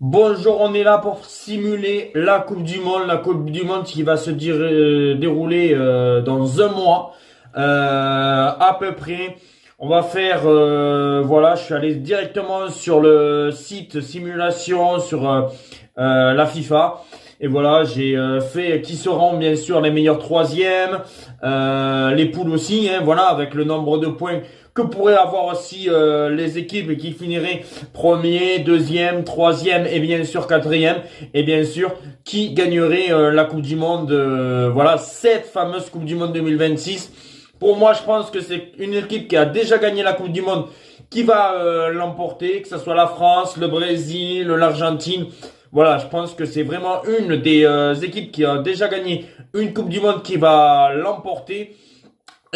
Bonjour, on est là pour simuler la Coupe du Monde qui va se dérouler dans un mois à peu près. On va faire, voilà, je suis allé directement sur le site simulation sur la FIFA. Et voilà, j'ai fait qui seront bien sûr les meilleurs troisièmes, les poules aussi, hein, voilà, avec le nombre de points que pourraient avoir aussi les équipes qui finiraient premier, deuxième, troisième et bien sûr quatrième. Et bien sûr, qui gagnerait la Coupe du Monde, voilà, cette fameuse Coupe du Monde 2026. Pour moi, je pense que c'est une équipe qui a déjà gagné la Coupe du Monde qui va l'emporter, que ce soit la France, le Brésil, l'Argentine. Voilà, je pense que c'est vraiment une des équipes qui a déjà gagné une Coupe du Monde qui va l'emporter.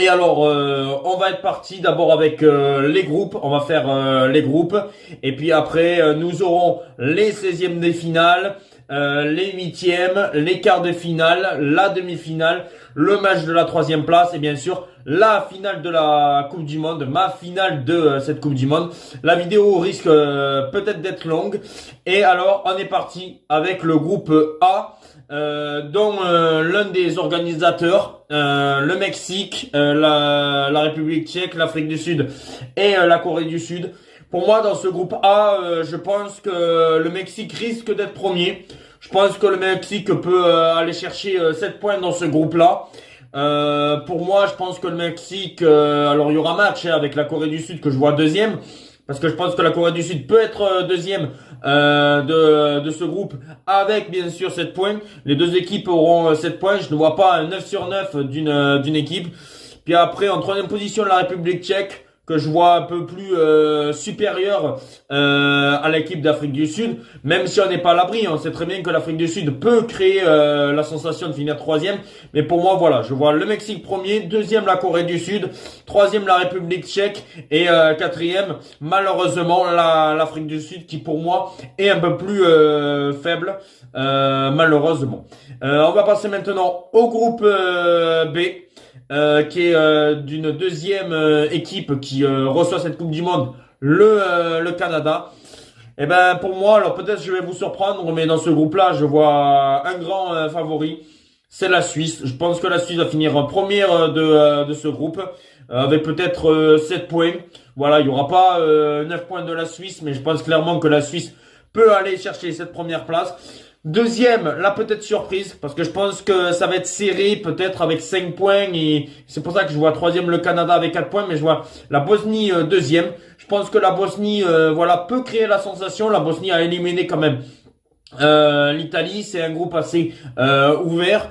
Et alors, on va être parti d'abord avec les groupes. On va faire les groupes. Et puis après, nous aurons les 16e des finales, les huitièmes, les quarts de finale, la demi-finale, le match de la troisième place et bien sûr la finale de la Coupe du Monde, ma finale de cette Coupe du Monde. La vidéo risque peut-être d'être longue. Et alors, on est parti avec le groupe A. Dont l'un des organisateurs, le Mexique, la République tchèque, l'Afrique du Sud et la Corée du Sud. Pour moi, dans ce groupe A, je pense que le Mexique risque d'être premier. Je pense que le Mexique peut aller chercher 7 points dans ce groupe-là. Pour moi, je pense que le Mexique, alors il y aura match hein, avec la Corée du Sud que je vois deuxième. Parce que je pense que la Corée du Sud peut être deuxième de ce groupe avec bien sûr 7 points. Les deux équipes auront 7 points. Je ne vois pas un 9 sur 9 d'une équipe. Puis après, en troisième position, la République tchèque que je vois un peu plus supérieure à l'équipe d'Afrique du Sud, même si on n'est pas à l'abri, on sait très bien que l'Afrique du Sud peut créer la sensation de finir troisième, mais pour moi voilà, je vois le Mexique premier, deuxième la Corée du Sud, troisième la République tchèque et quatrième malheureusement l'Afrique du Sud qui pour moi est un peu plus faible malheureusement. On va passer maintenant au groupe B qui est d'une deuxième équipe qui reçoit cette Coupe du Monde, le Canada. Et ben pour moi, alors peut-être je vais vous surprendre, mais dans ce groupe-là, je vois un grand favori, c'est la Suisse. Je pense que la Suisse va finir première de ce groupe, avec peut-être 7 points. Voilà, il y aura pas 9 points de la Suisse, mais je pense clairement que la Suisse peut aller chercher cette première place. Deuxième, là peut-être surprise, parce que je pense que ça va être serré, peut-être avec 5 points, et c'est pour ça que je vois troisième le Canada avec 4 points, mais je vois la Bosnie deuxième. Je pense que la Bosnie, voilà, peut créer la sensation. La Bosnie a éliminé quand même l'Italie, c'est un groupe assez ouvert.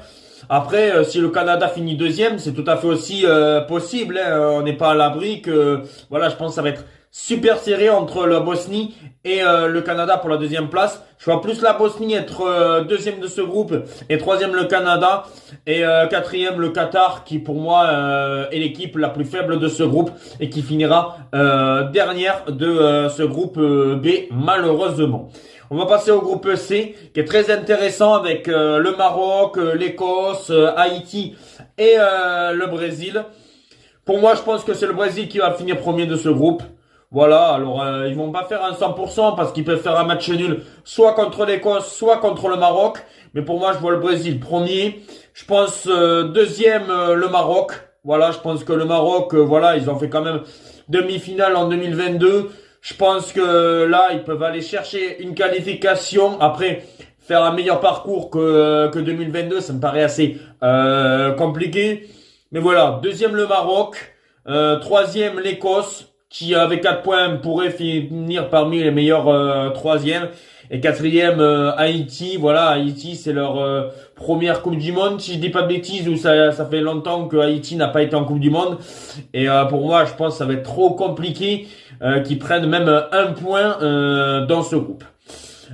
Après, si le Canada finit deuxième, c'est tout à fait aussi possible. Hein. On n'est pas à l'abri que, voilà, je pense que ça va être super serré entre la Bosnie et le Canada pour la deuxième place. Je vois plus la Bosnie être deuxième de ce groupe et troisième le Canada et quatrième le Qatar qui pour moi est l'équipe la plus faible de ce groupe et qui finira dernière de ce groupe B malheureusement. On va passer au groupe C, qui est très intéressant avec le Maroc, l'Écosse, Haïti et le Brésil. Pour moi, je pense que c'est le Brésil qui va finir premier de ce groupe. Voilà, alors ils vont pas faire un 100% parce qu'ils peuvent faire un match nul soit contre l'Écosse, soit contre le Maroc. Mais pour moi, je vois le Brésil premier. Je pense deuxième le Maroc. Voilà, je pense que le Maroc, voilà, ils ont fait quand même demi-finale en 2022. Je pense que là, ils peuvent aller chercher une qualification. Après, faire un meilleur parcours que 2022, ça me paraît assez compliqué. Mais voilà, deuxième le Maroc, troisième l'Écosse, qui avec 4 points pourrait finir parmi les meilleurs troisièmes. Et quatrième Haïti, voilà, Haïti c'est leur première Coupe du Monde, si je dis pas de bêtises, ou ça fait longtemps que Haïti n'a pas été en Coupe du Monde. Et pour moi, je pense que ça va être trop compliqué qu'ils prennent même un point dans ce groupe.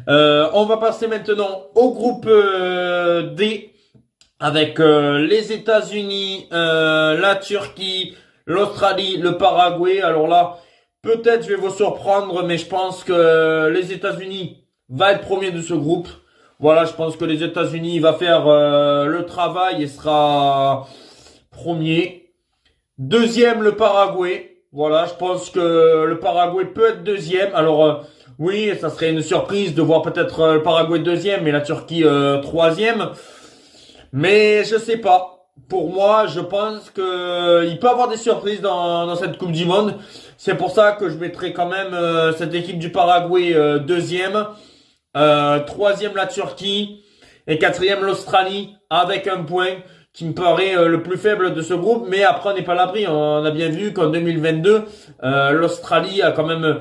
On va passer maintenant au groupe D avec les États-Unis, la Turquie, l'Australie, le Paraguay. Alors là, peut-être je vais vous surprendre, mais je pense que les États-Unis va être premier de ce groupe. Voilà, je pense que les États-Unis va faire le travail et sera premier. Deuxième, le Paraguay. Voilà, je pense que le Paraguay peut être deuxième. Alors, Oui, ça serait une surprise de voir peut-être le Paraguay deuxième et la Turquie troisième. Mais je sais pas. Pour moi, je pense que il peut y avoir des surprises dans cette Coupe du Monde. C'est pour ça que je mettrai quand même cette équipe du Paraguay deuxième, troisième la Turquie et quatrième l'Australie avec un point qui me paraît le plus faible de ce groupe. Mais après, on n'est pas à l'abri. On a bien vu qu'en 2022, l'Australie a quand même,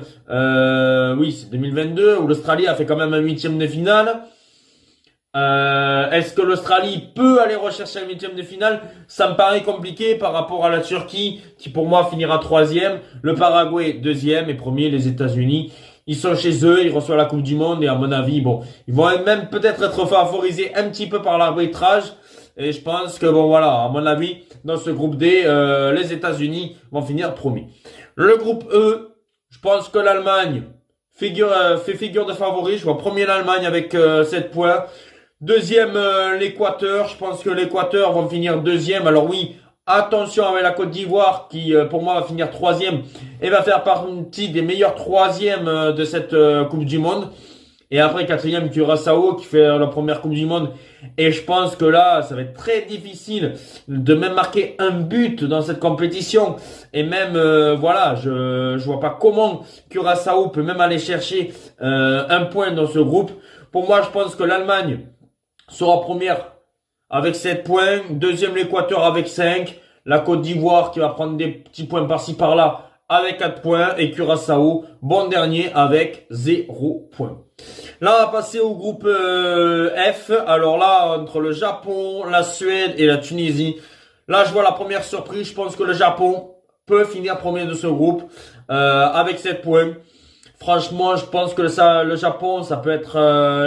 oui, c'est 2022 où l'Australie a fait quand même un huitième de finale. Est-ce que l'Australie peut aller rechercher un huitième de finale? Ça me paraît compliqué par rapport à la Turquie, qui pour moi finira troisième, le Paraguay deuxième et premier les États-Unis. Ils sont chez eux, ils reçoivent la Coupe du Monde et à mon avis, bon, ils vont même peut-être être favorisés un petit peu par l'arbitrage. Et je pense que bon voilà, à mon avis, dans ce groupe D, les États-Unis vont finir premier. Le groupe E, je pense que l'Allemagne fait figure de favori. Je vois premier l'Allemagne avec 7 points. Deuxième, l'Équateur. Je pense que l'Équateur vont finir deuxième. Alors oui, attention avec la Côte d'Ivoire qui, pour moi, va finir troisième et va faire partie des meilleurs troisièmes de cette Coupe du Monde. Et après, quatrième, Curaçao qui fait la première Coupe du Monde. Et je pense que là, ça va être très difficile de même marquer un but dans cette compétition. Et même, voilà, je vois pas comment Curaçao peut même aller chercher un point dans ce groupe. Pour moi, je pense que l'Allemagne sera première avec 7 points. Deuxième, l'Équateur avec 5. La Côte d'Ivoire qui va prendre des petits points par-ci par-là avec 4 points. Et Curaçao, bon dernier avec 0 points. Là, on va passer au groupe F. Alors là, entre le Japon, la Suède et la Tunisie. Là, je vois la première surprise. Je pense que le Japon peut finir premier de ce groupe avec 7 points. Franchement, je pense que le Japon, ça peut être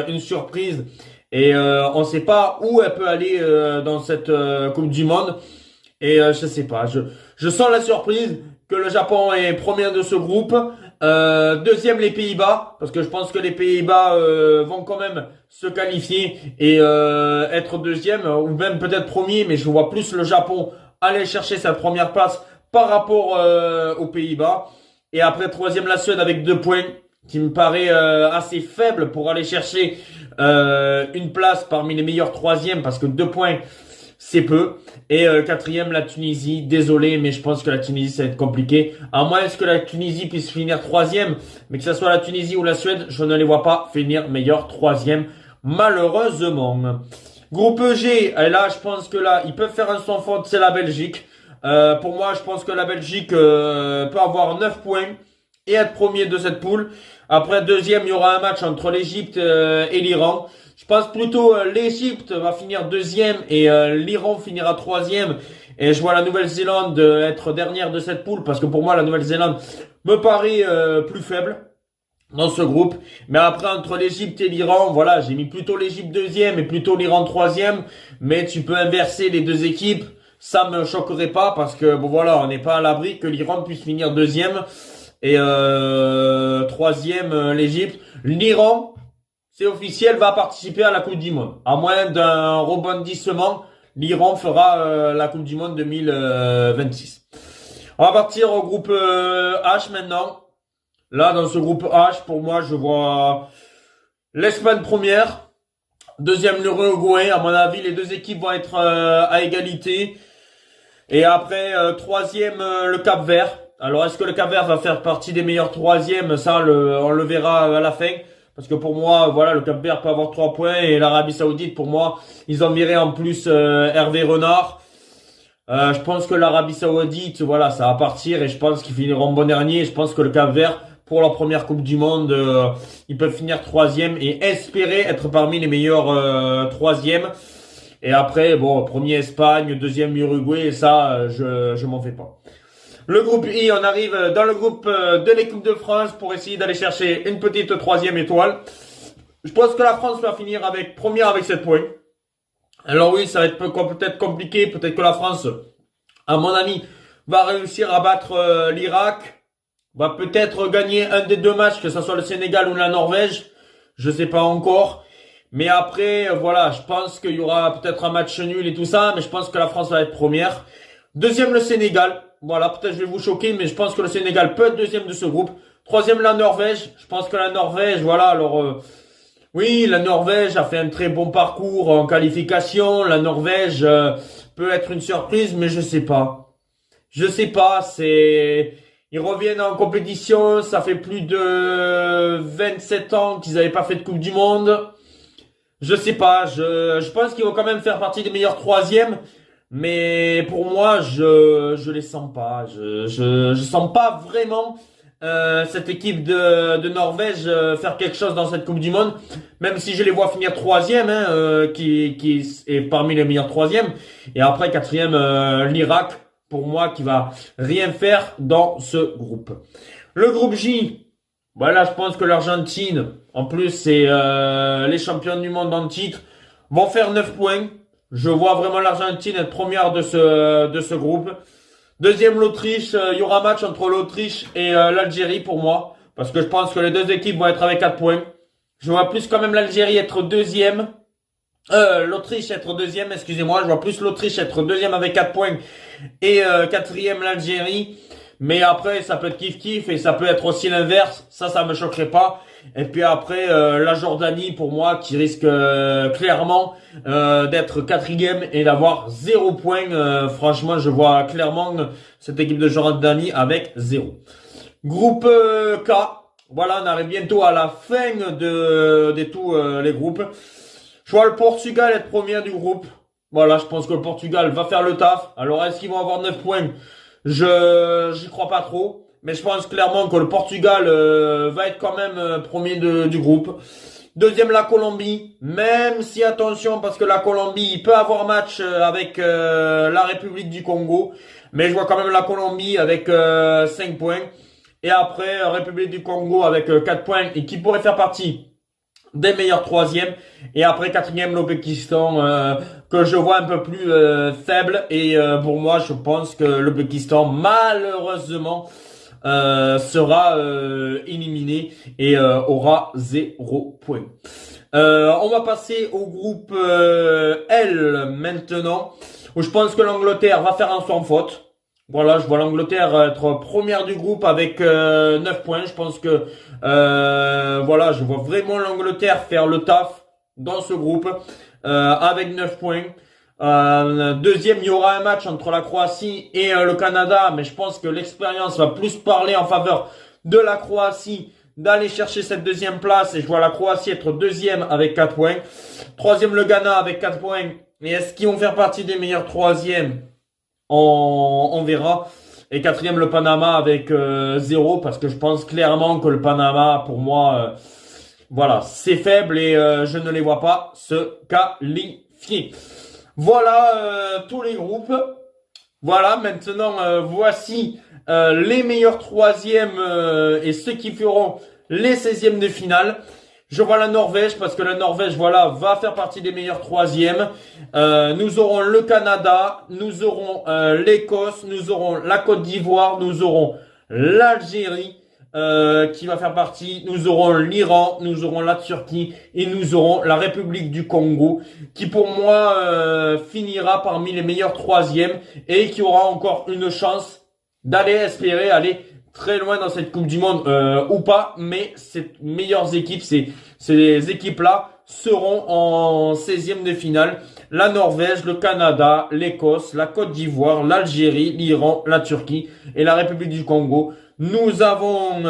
une surprise. Et on ne sait pas où elle peut aller dans cette Coupe du Monde. Et je sais pas, je sens la surprise que le Japon est premier de ce groupe. Deuxième les Pays-Bas, parce que je pense que les Pays-Bas vont quand même se qualifier et être deuxième, ou même peut-être premier, mais je vois plus le Japon aller chercher sa première place par rapport aux Pays-Bas. Et après troisième la Suède avec 2 points, qui me paraît assez faible pour aller chercher une place parmi les meilleurs troisièmes, parce que 2 points c'est peu. Et quatrième la Tunisie, désolé mais je pense que la Tunisie ça va être compliqué, à moins que la Tunisie puisse finir troisième, mais que ce soit la Tunisie ou la Suède, je ne les vois pas finir meilleur troisième malheureusement. Groupe G, et là je pense que là ils peuvent faire un sans faute, c'est la Belgique. Pour moi je pense que la Belgique peut avoir 9 points et être premier de cette poule. Après deuxième il y aura un match entre l'Égypte et l'Iran. Je pense plutôt l'Égypte va finir deuxième et l'Iran finira troisième. Et je vois la Nouvelle-Zélande être dernière de cette poule, parce que pour moi la Nouvelle-Zélande me paraît plus faible dans ce groupe. Mais après entre l'Égypte et l'Iran, voilà, j'ai mis plutôt l'Égypte deuxième et plutôt l'Iran troisième. Mais tu peux inverser les deux équipes, ça me choquerait pas, parce que bon voilà, on n'est pas à l'abri que l'Iran puisse finir deuxième et troisième l'Égypte. L'Iran, c'est officiel, va participer à la Coupe du Monde. À moins d'un rebondissement, l'Iran fera la Coupe du Monde 2026. On va partir au groupe H maintenant. Là, dans ce groupe H, pour moi, je vois l'Espagne première. Deuxième, l'Uruguay. À mon avis, les deux équipes vont être à égalité. Et après, troisième, le Cap-Vert. Alors, est-ce que le Cap-Vert va faire partie des meilleurs troisièmes? Ça, on le verra à la fin. Parce que pour moi, voilà, le Cap-Vert peut avoir 3 points et l'Arabie Saoudite, pour moi, ils ont viré en plus Hervé Renard. Je pense que l'Arabie Saoudite, voilà, ça va partir et je pense qu'ils finiront bon dernier. Je pense que le Cap-Vert, pour leur première Coupe du Monde, ils peuvent finir troisième et espérer être parmi les meilleurs troisièmes. Et après, bon, premier Espagne, deuxième Uruguay, et ça, je m'en fais pas. Le groupe I, on arrive dans le groupe de l'équipe de France pour essayer d'aller chercher une petite troisième étoile. Je pense que la France va finir première avec 7 points. Alors oui, ça va être peut-être compliqué. Peut-être que la France, à mon avis, va réussir à battre l'Irak. Va peut-être gagner un des 2 matchs, que ce soit le Sénégal ou la Norvège. Je sais pas encore. Mais après, voilà, je pense qu'il y aura peut-être un match nul et tout ça. Mais je pense que la France va être première. Deuxième, le Sénégal. Voilà, peut-être je vais vous choquer, mais je pense que le Sénégal peut être deuxième de ce groupe. Troisième, la Norvège. Je pense que la Norvège, voilà, alors oui, la Norvège a fait un très bon parcours en qualification. La Norvège peut être une surprise, mais je sais pas. Je sais pas, ils reviennent en compétition, ça fait plus de 27 ans qu'ils n'avaient pas fait de Coupe du Monde. Je sais pas, je pense qu'ils vont quand même faire partie des meilleurs troisièmes, mais pour moi, je les sens pas. Je sens pas vraiment cette équipe de Norvège faire quelque chose dans cette Coupe du Monde, même si je les vois finir troisième, hein, qui est parmi les meilleurs troisièmes, et après quatrième l'Irak, pour moi, qui va rien faire dans ce groupe. Le groupe J. Voilà, je pense que l'Argentine, en plus, c'est les champions du monde en titre, vont faire 9 points. Je vois vraiment l'Argentine être première de ce groupe. Deuxième, l'Autriche. Il y aura match entre l'Autriche et l'Algérie pour moi, parce que je pense que les deux équipes vont être avec 4 points. Je vois plus quand même l'Algérie être deuxième. L'Autriche être deuxième, excusez-moi. Je vois plus l'Autriche être deuxième avec 4 points et quatrième l'Algérie. Mais après, ça peut être kiff-kiff et ça peut être aussi l'inverse. Ça me choquerait pas. Et puis après, la Jordanie, pour moi, qui risque clairement d'être quatrième et d'avoir 0 point. Franchement, je vois clairement cette équipe de Jordanie avec 0. Groupe K. Voilà, on arrive bientôt à la fin de tous les groupes. Je vois le Portugal être premier du groupe. Voilà, je pense que le Portugal va faire le taf. Alors, est-ce qu'ils vont avoir 9 points? J'y crois pas trop, mais je pense clairement que le Portugal va être quand même premier du groupe. Deuxième, la Colombie, même si attention, parce que la Colombie peut avoir match avec la République du Congo, mais je vois quand même la Colombie avec 5 points. Et après, République du Congo avec 4 points et qui pourrait faire partie des meilleurs troisièmes. Et après, quatrième, l'Ouzbékistan, que je vois un peu plus faible. Et pour moi, je pense que l'Ouzbékistan, malheureusement, sera éliminé et aura 0 point. On va passer au groupe L maintenant, où je pense que l'Angleterre va faire un sans faute. Voilà, je vois l'Angleterre être première du groupe avec 9 points. Je pense que voilà, je vois vraiment l'Angleterre faire le taf dans ce groupe avec 9 points. Deuxième, il y aura un match entre la Croatie et le Canada, mais je pense que l'expérience va plus parler en faveur de la Croatie d'aller chercher cette deuxième place, et je vois la Croatie être deuxième avec 4 points. Troisième, le Ghana avec 4 points. Et est-ce qu'ils vont faire partie des meilleurs troisièmes? On verra. Et quatrième, le Panama avec 0, parce que je pense clairement que le Panama, pour moi, voilà, c'est faible et je ne les vois pas se qualifier. Voilà tous les groupes. Voilà, maintenant, voici les meilleurs troisièmes et ceux qui feront les 16e de finale. Je vois la Norvège parce que la Norvège, voilà, va faire partie des meilleurs troisièmes. Nous aurons le Canada, nous aurons l'Écosse, nous aurons la Côte d'Ivoire, nous aurons l'Algérie qui va faire partie. Nous aurons l'Iran, nous aurons la Turquie et nous aurons la République du Congo qui pour moi finira parmi les meilleurs troisièmes et qui aura encore une chance d'aller espérer aller très loin dans cette Coupe du Monde ou pas, mais ces meilleures équipes, ces équipes-là seront en 16e de finale. La Norvège, le Canada, l'Écosse, la Côte d'Ivoire, l'Algérie, l'Iran, la Turquie et la République du Congo. Nous avons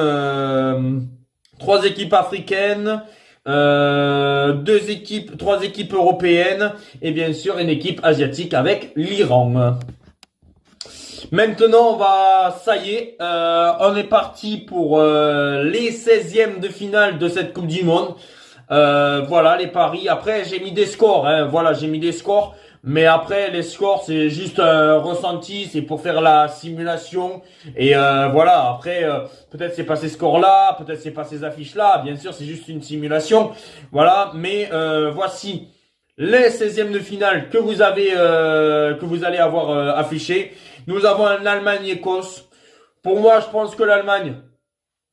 3 équipes africaines, 3 équipes européennes et bien sûr une équipe asiatique avec l'Iran. Maintenant, ça y est, on est parti pour les 16e de finale de cette Coupe du Monde. Voilà, les paris. Après, j'ai mis des scores, hein. Voilà, j'ai mis des scores. Mais après, les scores, c'est juste un ressenti, c'est pour faire la simulation. Et voilà, après, peut-être c'est pas ces scores-là, peut-être c'est pas ces affiches-là. Bien sûr, c'est juste une simulation. Voilà, mais voici les 16e de finale que vous allez avoir affichés. Nous avons un Allemagne-Écosse. Pour moi, je pense que l'Allemagne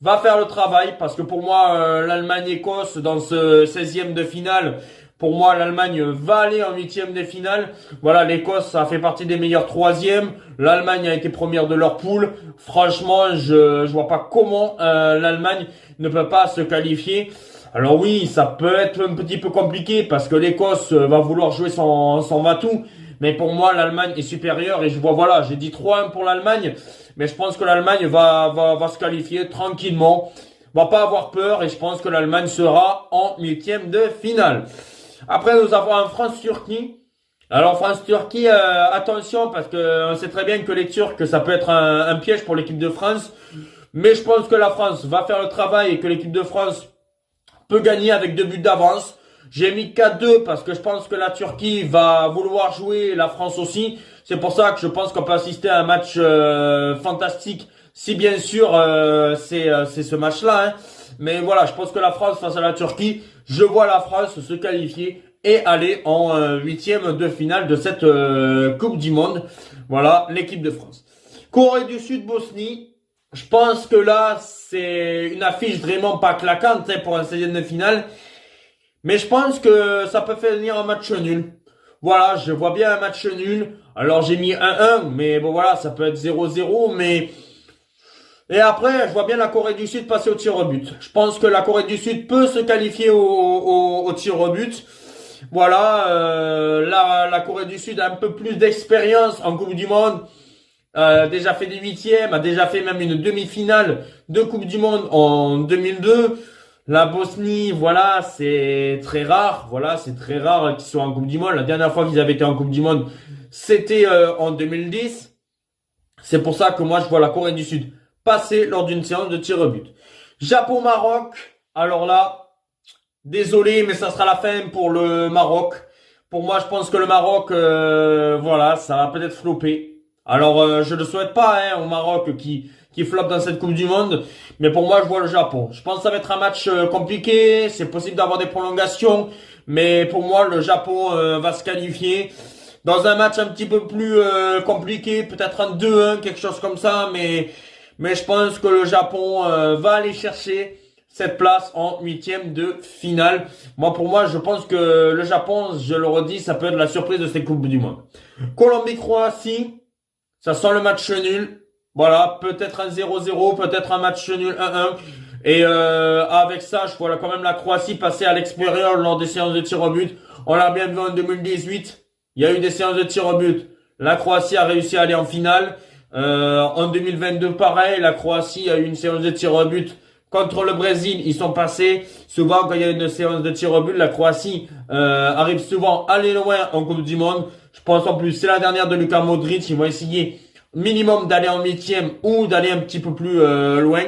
va faire le travail parce que pour moi, l'Allemagne-Écosse dans ce 16e de finale, Pour moi, l'Allemagne va aller en huitième de finale. Voilà, l'Écosse, ça fait partie des meilleurs troisièmes. L'Allemagne a été première de leur poule. Franchement, je vois pas comment l'Allemagne ne peut pas se qualifier. Alors oui, ça peut être un petit peu compliqué parce que l'Écosse va vouloir jouer son va-tout. Mais pour moi, l'Allemagne est supérieure et je vois, voilà, j'ai dit 3-1 pour l'Allemagne. Mais je pense que l'Allemagne va se qualifier tranquillement. Va pas avoir peur et je pense que l'Allemagne sera en huitième de finale. Après, nous avons un France-Turquie. Alors France-Turquie, attention parce que on sait très bien que les Turcs, ça peut être un piège pour l'équipe de France. Mais je pense que la France va faire le travail et que l'équipe de France peut gagner avec 2 buts d'avance. J'ai mis 4-2 parce que je pense que la Turquie va vouloir jouer, la France aussi. C'est pour ça que je pense qu'on peut assister à un match fantastique. Si bien sûr c'est ce match-là. Hein. Mais voilà, je pense que la France face à la Turquie, je vois la France se qualifier et aller en huitième de finale de cette Coupe du Monde. Voilà, l'équipe de France. Corée du Sud, Bosnie. Je pense que là, c'est une affiche vraiment pas claquante hein, pour un 16e de finale. Mais je pense que ça peut faire venir un match nul. Voilà, je vois bien un match nul. Alors j'ai mis 1-1, mais bon voilà, ça peut être 0-0, mais... Et après, je vois bien la Corée du Sud passer au tir au but. Je pense que la Corée du Sud peut se qualifier au tir au but. Voilà, la Corée du Sud a un peu plus d'expérience en Coupe du Monde. Déjà fait des huitièmes, a déjà fait même une demi-finale de Coupe du Monde en 2002. La Bosnie, voilà, c'est très rare. Voilà, c'est très rare qu'ils soient en Coupe du Monde. La dernière fois qu'ils avaient été en Coupe du Monde, c'était en 2010. C'est pour ça que moi, je vois la Corée du Sud passer lors d'une séance de tir au but. Japon-Maroc. Alors là, désolé, mais ça sera la fin pour le Maroc. Pour moi, je pense que le Maroc, voilà, ça va peut-être flopper. Alors, je ne souhaite pas hein, au Maroc qui floppe dans cette Coupe du Monde. Mais pour moi, je vois le Japon. Je pense que ça va être un match compliqué. C'est possible d'avoir des prolongations. Mais pour moi, le Japon va se qualifier. Dans un match un petit peu plus compliqué, peut-être un 2-1, quelque chose comme ça. Mais je pense que le Japon va aller chercher cette place en huitième de finale. Pour moi, je pense que le Japon, je le redis, ça peut être la surprise de cette Coupe du Monde. Colombie-Croatie, ça sent le match nul. Voilà, peut-être un 0-0, peut-être un match nul 1-1. Et avec ça, je vois quand même la Croatie passer à l'extérieur lors des séances de tir au but. On l'a bien vu en 2018. Il y a eu des séances de tir au but. La Croatie a réussi à aller en finale. En 2022, pareil, la Croatie a eu une séance de tir au but contre le Brésil. Ils sont passés. Souvent, quand il y a une séance de tir au but, la Croatie arrive souvent à aller loin en Coupe du Monde. Je pense en plus, c'est la dernière de Luka Modric. Ils vont essayer minimum d'aller en huitième ou d'aller un petit peu plus loin.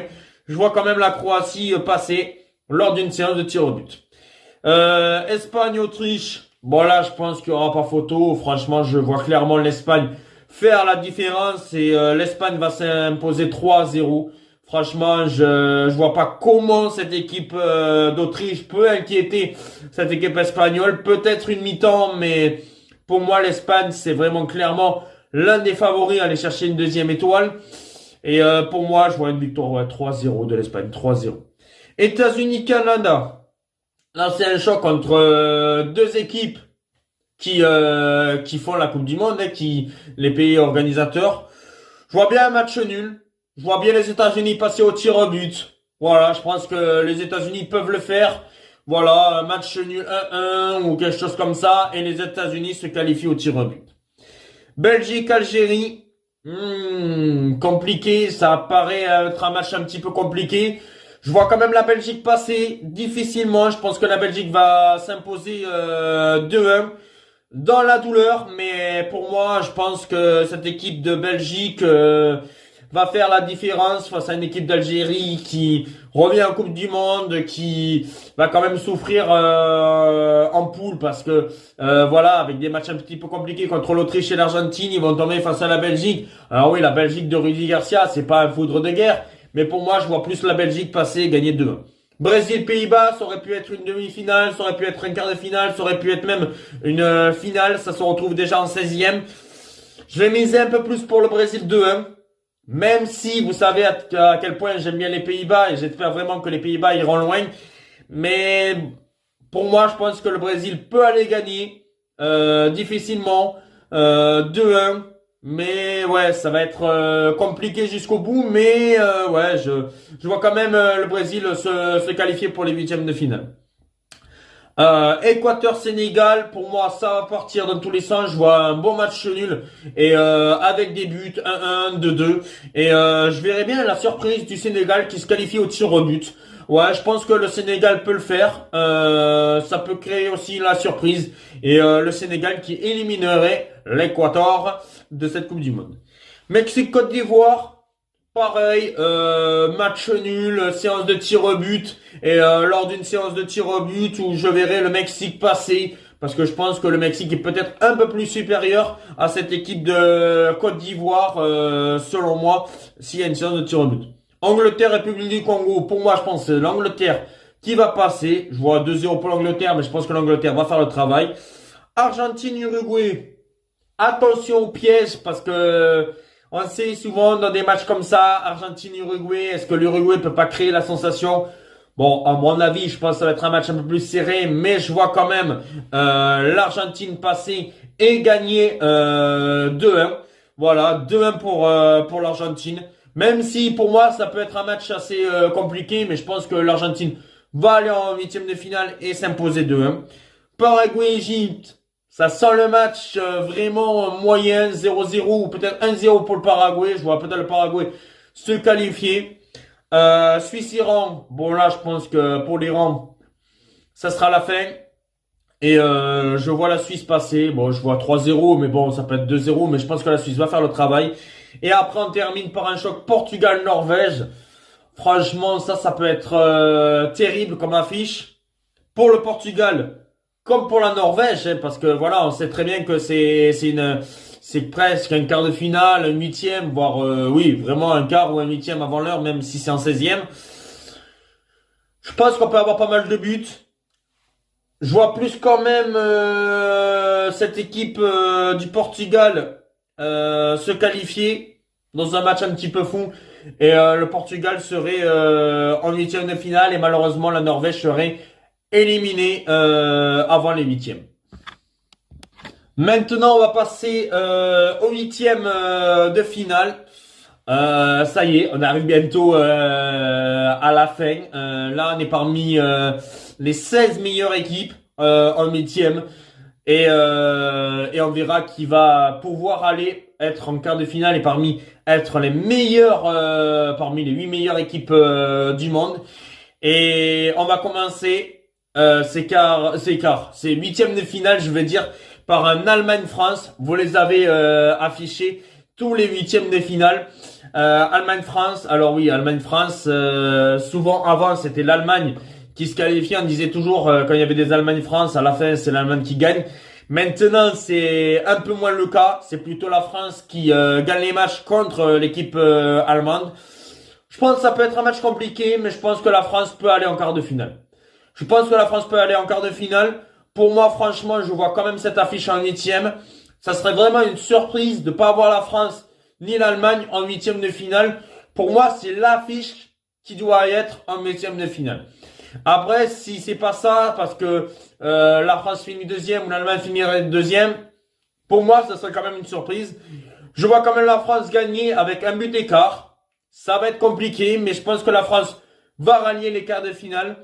Je vois quand même la Croatie passer lors d'une séance de tir au but. Espagne-Autriche. Bon là, je pense qu'il n'y aura pas photo. Franchement, je vois clairement l'Espagne faire la différence et l'Espagne va s'imposer 3-0. Franchement, je vois pas comment cette équipe d'Autriche peut inquiéter cette équipe espagnole. Peut-être une mi-temps, mais pour moi, l'Espagne, c'est vraiment clairement l'un des favoris à aller chercher une deuxième étoile. Et pour moi, je vois une victoire 3-0 de l'Espagne, 3-0. États-Unis-Canada. Là, c'est un choc entre deux équipes qui font la Coupe du Monde, hein, les pays organisateurs. Je vois bien un match nul. Je vois bien les États-Unis passer au tir au but. Voilà, je pense que les États-Unis peuvent le faire. Voilà, un match nul 1-1 ou quelque chose comme ça. Et les États-Unis se qualifient au tir au but. Belgique-Algérie. Compliqué. Ça paraît être un match un petit peu compliqué. Je vois quand même la Belgique passer difficilement. Je pense que la Belgique va s'imposer 2-1 dans la douleur. Mais pour moi, je pense que cette équipe de Belgique va faire la différence face à une équipe d'Algérie qui revient en Coupe du Monde, qui va quand même souffrir en poule parce que voilà, avec des matchs un petit peu compliqués contre l'Autriche et l'Argentine, ils vont tomber face à la Belgique. Alors oui, la Belgique de Rudi Garcia, c'est pas un foudre de guerre, mais pour moi, je vois plus la Belgique passer et gagner 2-1. Brésil-Pays-Bas, ça aurait pu être une demi-finale, ça aurait pu être un quart de finale, ça aurait pu être même une finale, ça se retrouve déjà en 16e. Je vais miser un peu plus pour le Brésil 2-1. Même si vous savez à quel point j'aime bien les Pays-Bas et j'espère vraiment que les Pays-Bas iront loin. Mais Pour moi, je pense que le Brésil peut aller gagner difficilement 2-1. Mais ouais, ça va être compliqué jusqu'au bout. Mais ouais, je vois quand même le Brésil se qualifier pour les huitièmes de finale. Équateur-Sénégal, pour moi, ça va partir dans tous les sens. Je vois un bon match nul et avec des buts 1-1, 2-2. Et je verrais bien la surprise du Sénégal qui se qualifie au tir au but. Ouais, je pense que le Sénégal peut le faire. Ça peut créer aussi la surprise et le Sénégal qui éliminerait l'Équateur de cette Coupe du Monde. Mexique-Côte d'Ivoire. Pareil, match nul, séance de tir au but et lors d'une séance de tir au but où je verrai le Mexique passer parce que je pense que le Mexique est peut-être un peu plus supérieur à cette équipe de Côte d'Ivoire selon moi s'il y a une séance de tir au but. Angleterre, République du Congo, pour moi je pense que c'est l'Angleterre qui va passer. Je vois 2-0 pour l'Angleterre mais je pense que l'Angleterre va faire le travail. Argentine, Uruguay, attention au piège parce que on sait souvent dans des matchs comme ça, Argentine-Uruguay, est-ce que l'Uruguay peut pas créer la sensation? Bon, à mon avis, je pense que ça va être un match un peu plus serré, mais je vois quand même l'Argentine passer et gagner 2-1. Voilà, 2-1 pour l'Argentine. Même si pour moi, ça peut être un match assez compliqué, mais je pense que l'Argentine va aller en huitième de finale et s'imposer 2-1. Paraguay-Égypte. Ça sent le match vraiment moyen, 0-0 ou peut-être 1-0 pour le Paraguay. Je vois peut-être le Paraguay se qualifier. Suisse-Iran, bon là je pense que pour l'Iran, ça sera la fin. Et je vois la Suisse passer. Bon, je vois 3-0, mais bon, ça peut être 2-0, mais je pense que la Suisse va faire le travail. Et après on termine par un choc Portugal-Norvège. Franchement, ça peut être terrible comme affiche. Pour le Portugal, comme pour la Norvège, hein, parce que voilà, on sait très bien que c'est presque un quart de finale, un huitième, voire oui, vraiment un quart ou un huitième avant l'heure, même si c'est en 16e. Je pense qu'on peut avoir pas mal de buts. Je vois plus quand même cette équipe du Portugal se qualifier dans un match un petit peu fou. Et le Portugal serait en huitième de finale et malheureusement la Norvège serait éliminé avant les huitièmes. Maintenant, on va passer au huitième de finale. Ça y est, on arrive bientôt à la fin. Là, on est parmi les 16 meilleures équipes en huitième. Et on verra qui va pouvoir aller être en quart de finale et être les meilleurs parmi les 8 meilleures équipes du monde. Et on va commencer c'est huitième de finale, je vais dire, par un Allemagne-France. Vous les avez affichés tous les huitièmes de finale. Allemagne-France, alors oui, Allemagne-France, souvent avant c'était l'Allemagne qui se qualifiait. On disait toujours quand il y avait des Allemagne-France, à la fin c'est l'Allemagne qui gagne. Maintenant c'est un peu moins le cas, c'est plutôt la France qui gagne les matchs contre l'équipe allemande. Je pense que ça peut être un match compliqué, mais je pense que la France peut aller en quart de finale. Je pense que la France peut aller en quart de finale. Pour moi, franchement, je vois quand même cette affiche en huitième. Ça serait vraiment une surprise de pas avoir la France ni l'Allemagne en huitième de finale. Pour moi, c'est l'affiche qui doit être en huitième de finale. Après, si c'est pas ça, parce que la France finit deuxième ou l'Allemagne finirait deuxième, pour moi, ça serait quand même une surprise. Je vois quand même la France gagner avec un but d'écart. Ça va être compliqué, mais je pense que la France va rallier les quarts de finale.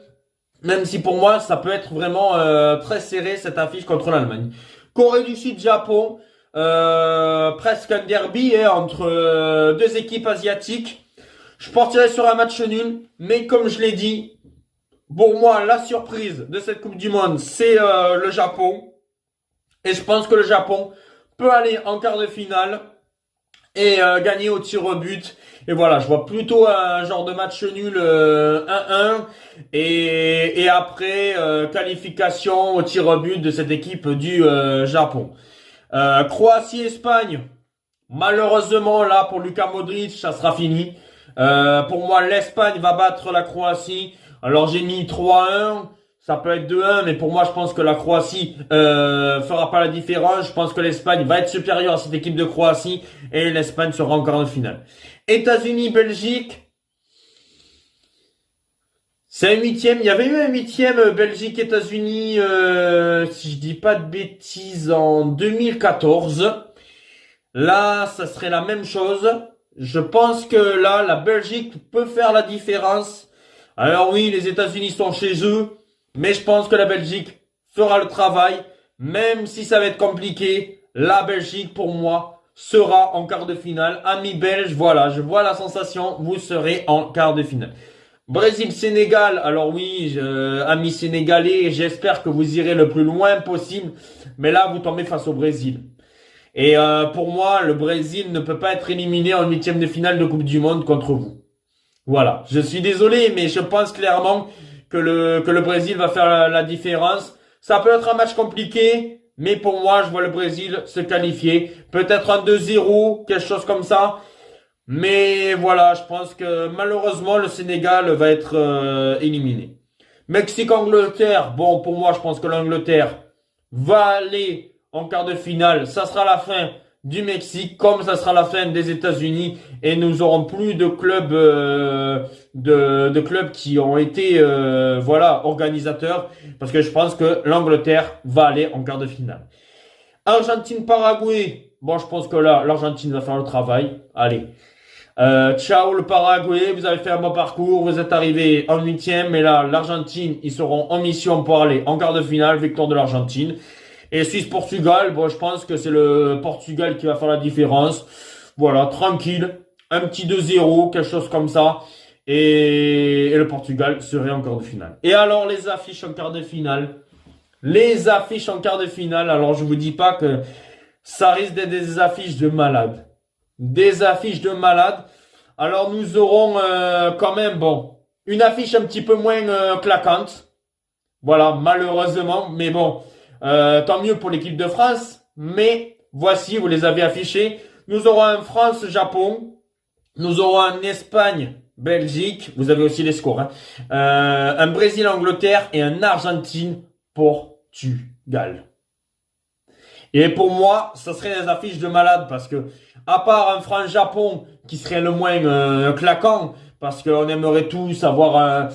Même si pour moi, ça peut être vraiment très serré cette affiche contre l'Allemagne. Corée du Sud, Japon, presque un derby entre deux équipes asiatiques. Je partirai sur un match nul, mais comme je l'ai dit, pour moi, la surprise de cette Coupe du Monde, c'est le Japon. Et je pense que le Japon peut aller en quart de finale et gagner au tir au but. Et voilà, je vois plutôt un genre de match nul 1-1 et après qualification au tir au but de cette équipe du Japon. Croatie-Espagne, malheureusement là pour Luka Modric, ça sera fini. Pour moi, l'Espagne va battre la Croatie. Alors j'ai mis 3-1. Ça peut être 2-1, mais pour moi, je pense que la Croatie fera pas la différence. Je pense que l'Espagne va être supérieure à cette équipe de Croatie et l'Espagne sera encore en finale. États-Unis, Belgique. C'est un huitième. Il y avait eu un huitième Belgique-États-Unis, si je dis pas de bêtises, en 2014. Là, ça serait la même chose. Je pense que là, la Belgique peut faire la différence. Alors oui, les États-Unis sont chez eux, mais je pense que la Belgique fera le travail, même si ça va être compliqué. La Belgique, pour moi, sera en quart de finale. Amis belges, voilà, je vois la sensation, vous serez en quart de finale. Brésil-Sénégal, alors oui, amis sénégalais, j'espère que vous irez le plus loin possible, mais là, vous tombez face au Brésil. Et pour moi, le Brésil ne peut pas être éliminé en huitième de finale de Coupe du Monde contre vous. Voilà, je suis désolé, mais je pense clairement que le Brésil va faire la différence. Ça peut être un match compliqué, mais pour moi, je vois le Brésil se qualifier. Peut-être un 2-0, quelque chose comme ça. Mais voilà, je pense que malheureusement, le Sénégal va être éliminé. Mexique-Angleterre, bon, pour moi, je pense que l'Angleterre va aller en quart de finale. Ça sera la fin du Mexique, comme ça sera la fin des États-Unis, et nous aurons plus de clubs de clubs qui ont été voilà, organisateurs, parce que je pense que l'Angleterre va aller en quart de finale. Argentine-Paraguay, bon, je pense que là l'Argentine va faire le travail. Allez, ciao le Paraguay, vous avez fait un bon parcours, vous êtes arrivé en huitième, mais là l'Argentine, ils seront en mission pour aller en quart de finale, victoire de l'Argentine. Et Suisse-Portugal, bon, je pense que c'est le Portugal qui va faire la différence. Voilà, tranquille, un petit 2-0, quelque chose comme ça. Et le Portugal serait en quart de finale. Et alors, les affiches en quart de finale. Les affiches en quart de finale, alors je vous dis pas que ça risque d'être des affiches de malades. Des affiches de malades. Alors, nous aurons quand même, bon, une affiche un petit peu moins claquante. Voilà, malheureusement, mais bon... tant mieux pour l'équipe de France, mais voici, vous les avez affichés. Nous aurons un France-Japon, nous aurons un Espagne-Belgique, vous avez aussi les scores, hein. Un Brésil-Angleterre et un Argentine-Portugal. Et pour moi, ça serait des affiches de malade parce que, à part un France-Japon qui serait le moins claquant, parce qu'on aimerait tous avoir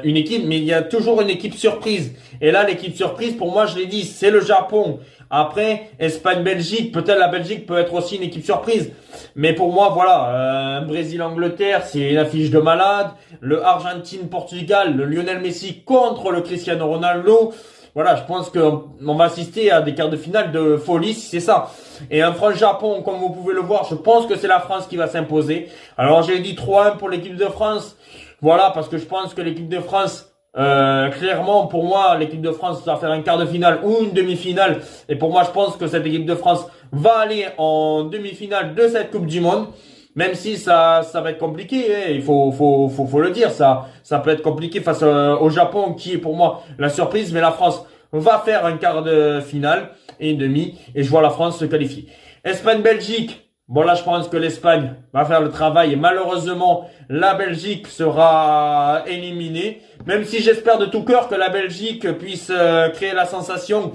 une équipe, mais il y a toujours une équipe surprise. Et là, l'équipe surprise, pour moi, je l'ai dit, c'est le Japon. Après, Espagne-Belgique, peut-être la Belgique peut être aussi une équipe surprise. Mais pour moi, voilà, Brésil-Angleterre, c'est une affiche de malade. Le Argentine-Portugal, le Lionel Messi contre le Cristiano Ronaldo. Voilà, je pense qu'on va assister à des quarts de finale de folie, si c'est ça. Et un France-Japon, comme vous pouvez le voir, je pense que c'est la France qui va s'imposer. Alors j'ai dit 3-1 pour l'équipe de France. Voilà, parce que je pense que l'équipe de France, clairement, pour moi, l'équipe de France va faire un quart de finale ou une demi-finale. Et pour moi, je pense que cette équipe de France va aller en demi-finale de cette Coupe du Monde. Même si ça va être compliqué, hein, il faut le dire, ça peut être compliqué face au Japon qui est pour moi la surprise, mais la France va faire un quart de finale et une demi, et je vois la France se qualifier. Espagne-Belgique, bon là je pense que l'Espagne va faire le travail et malheureusement la Belgique sera éliminée, même si j'espère de tout cœur que la Belgique puisse créer la sensation.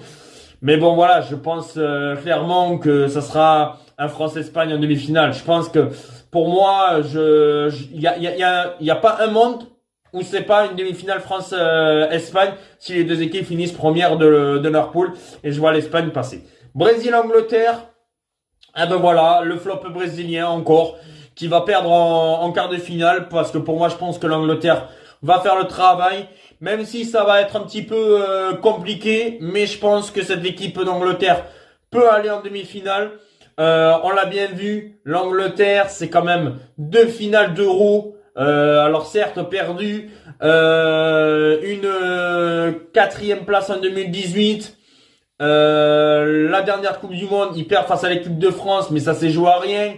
Mais bon voilà, je pense clairement que ça sera un France-Espagne en demi-finale. Je pense que pour moi, il y a pas un monde où c'est pas une demi-finale France-Espagne si les deux équipes finissent premières de leur poule, et je vois l'Espagne passer. Brésil-Angleterre, eh ben voilà, le flop brésilien encore qui va perdre en quart de finale, parce que pour moi je pense que l'Angleterre va faire le travail. Même si ça va être un petit peu compliqué, mais je pense que cette équipe d'Angleterre peut aller en demi-finale. On l'a bien vu, l'Angleterre, c'est quand même 2 finales d'Euro. Alors certes perdu, une 4e place en 2018. La dernière Coupe du Monde, ils perdent face à l'équipe de France, mais ça s'est joué à rien.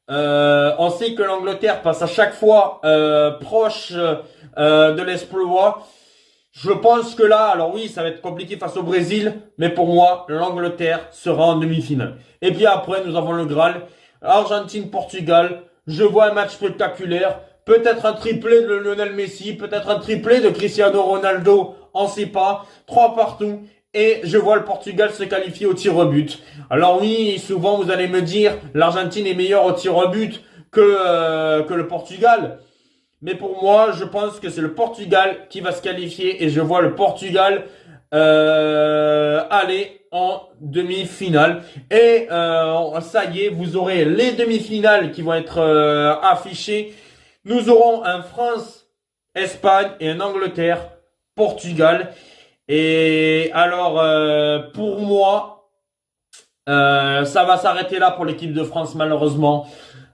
On sait que l'Angleterre passe à chaque fois proche de l'exploit. Je pense que là, alors oui, ça va être compliqué face au Brésil, mais pour moi, l'Angleterre sera en demi-finale. Et puis après, nous avons le Graal, Argentine-Portugal. Je vois un match spectaculaire, peut-être un triplé de Lionel Messi, peut-être un triplé de Cristiano Ronaldo, on sait pas, 3 partout. Et je vois le Portugal se qualifier au tir au but. Alors oui, souvent vous allez me dire, l'Argentine est meilleure au tir au but que le Portugal. Mais pour moi, je pense que c'est le Portugal qui va se qualifier et je vois le Portugal aller en demi-finale. Et ça y est, vous aurez les demi-finales qui vont être affichées. Nous aurons un France-Espagne et un Angleterre-Portugal. Et alors, pour moi, ça va s'arrêter là pour l'équipe de France, malheureusement.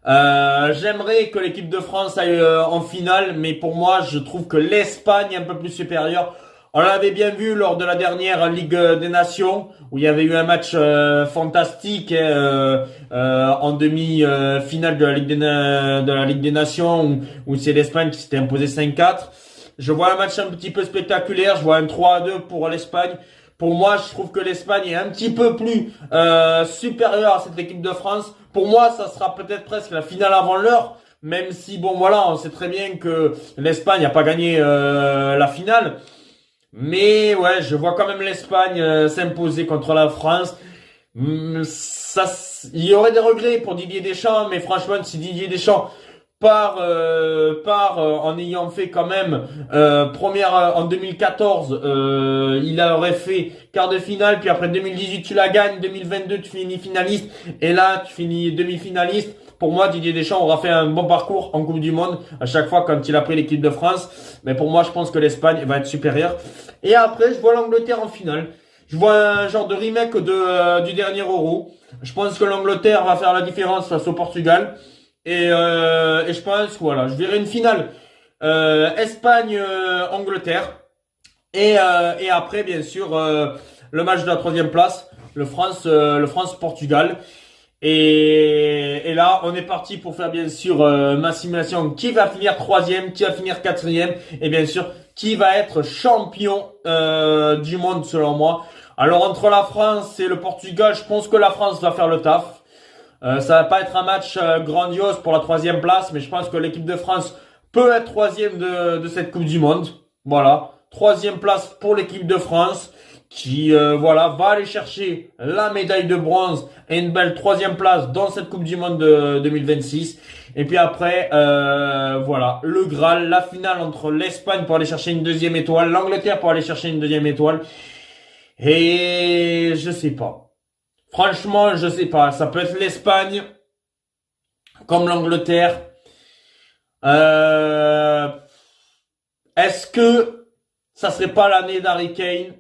J'aimerais que l'équipe de France aille en finale, mais pour moi, je trouve que l'Espagne est un peu plus supérieure. On l'avait bien vu lors de la dernière Ligue des Nations, où il y avait eu un match fantastique en demi-finale de la Ligue des Nations, où c'est l'Espagne qui s'était imposée 5-4. Je vois un match un petit peu spectaculaire, je vois un 3-2 pour l'Espagne. Pour moi, je trouve que l'Espagne est un petit peu plus supérieure à cette équipe de France. Pour moi, ça sera peut-être presque la finale avant l'heure, même si, bon, voilà, on sait très bien que l'Espagne n'a pas gagné la finale. Mais ouais, je vois quand même l'Espagne s'imposer contre la France. Ça, il y aurait des regrets pour Didier Deschamps, mais franchement, si Didier Deschamps part en ayant fait quand même première en 2014, il aurait fait quart de finale, puis après 2018 tu la gagnes, 2022 tu finis finaliste, et là tu finis demi-finaliste. Pour moi, Didier Deschamps aura fait un bon parcours en Coupe du Monde à chaque fois quand il a pris l'équipe de France. Mais pour moi, je pense que l'Espagne va être supérieure. Et après, je vois l'Angleterre en finale. Je vois un genre de remake du dernier Euro. Je pense que l'Angleterre va faire la différence face au Portugal. Et je pense, voilà, je verrai une finale Espagne-Angleterre. Et après, bien sûr, le match de la troisième place, le France-Portugal. Et là, on est parti pour faire bien sûr ma simulation. Qui va finir troisième, qui va finir quatrième, et bien sûr, qui va être champion du monde selon moi. Alors entre la France et le Portugal, je pense que la France va faire le taf. Ça va pas être un match grandiose pour la troisième place, mais je pense que l'équipe de France peut être troisième de cette Coupe du Monde. Voilà, troisième place pour l'équipe de France qui voilà va aller chercher la médaille de bronze et une belle troisième place dans cette Coupe du Monde de 2026. Et puis après, voilà, le Graal, la finale entre l'Espagne pour aller chercher une deuxième étoile, l'Angleterre pour aller chercher une deuxième étoile. Et je sais pas. Franchement, je sais pas. Ça peut être l'Espagne comme l'Angleterre. Est-ce que ça serait pas l'année d'Harry Kane?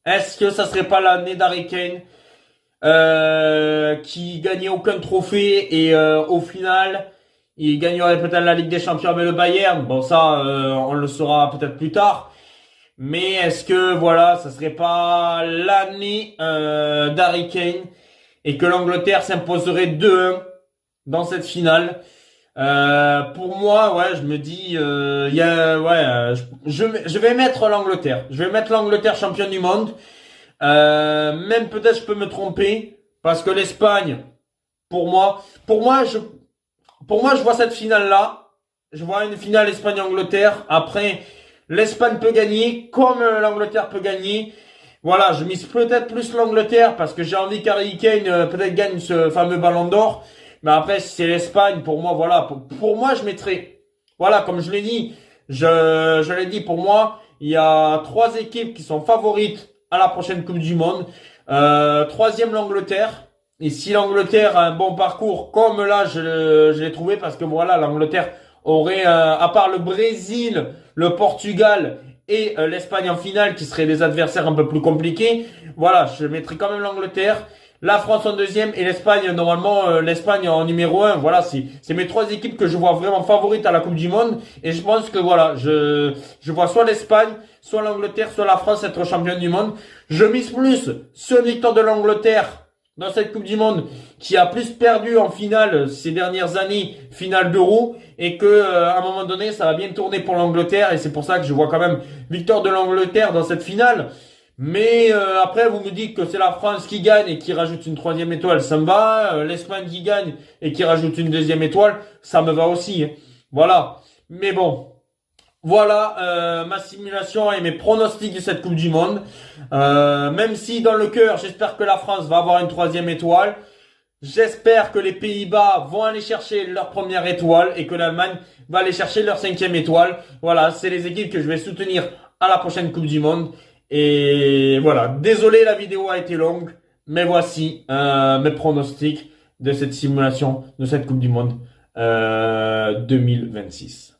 Est-ce que ça serait pas l'année d'Harry Kane qui gagnait aucun trophée et au final il gagnerait peut-être la Ligue des Champions avec le Bayern? Bon ça on le saura peut-être plus tard. Mais est-ce que voilà, ça serait pas l'année d'Harry Kane et que l'Angleterre s'imposerait 2-1 dans cette finale? Pour moi, ouais, je me dis, je vais mettre l'Angleterre. Je vais mettre l'Angleterre championne du monde. Même peut-être je peux me tromper parce que l'Espagne, pour moi, je vois cette finale-là. Je vois une finale Espagne-Angleterre. Après, l'Espagne peut gagner comme l'Angleterre peut gagner. Voilà, je mise peut-être plus l'Angleterre parce que j'ai envie qu'Harry Kane peut-être gagne ce fameux ballon d'or. Mais après, si c'est l'Espagne, pour moi, voilà, pour moi, je mettrais, voilà, comme je l'ai dit, je l'ai dit, pour moi, il y a 3 équipes qui sont favorites à la prochaine Coupe du Monde. Troisième, l'Angleterre. Et si l'Angleterre a un bon parcours, comme là, je l'ai trouvé, parce que voilà, l'Angleterre aurait, à part le Brésil, le Portugal et l'Espagne en finale, qui seraient des adversaires un peu plus compliqués, voilà, je mettrais quand même l'Angleterre. La France en deuxième et l'Espagne, normalement, l'Espagne en numéro 1. Voilà, c'est mes 3 équipes que je vois vraiment favorites à la Coupe du Monde. Et je pense que voilà, je vois soit l'Espagne, soit l'Angleterre, soit la France être championne du monde. Je mise plus sur une victoire de l'Angleterre dans cette Coupe du Monde qui a plus perdu en finale ces dernières années, finale d'Euro, et que à un moment donné, ça va bien tourner pour l'Angleterre. Et c'est pour ça que je vois quand même victoire de l'Angleterre dans cette finale. Mais après, vous me dites que c'est la France qui gagne et qui rajoute une 3e étoile, ça me va. L'Espagne qui gagne et qui rajoute une 2e étoile, ça me va aussi. Hein. Voilà. Mais bon, voilà ma simulation et mes pronostics de cette Coupe du Monde. Même si dans le cœur, j'espère que la France va avoir une 3e étoile. J'espère que les Pays-Bas vont aller chercher leur première étoile et que l'Allemagne va aller chercher leur 5e étoile. Voilà, c'est les équipes que je vais soutenir à la prochaine Coupe du Monde. Et voilà, désolé, la vidéo a été longue, mais voici mes pronostics de cette simulation, de cette Coupe du Monde 2026.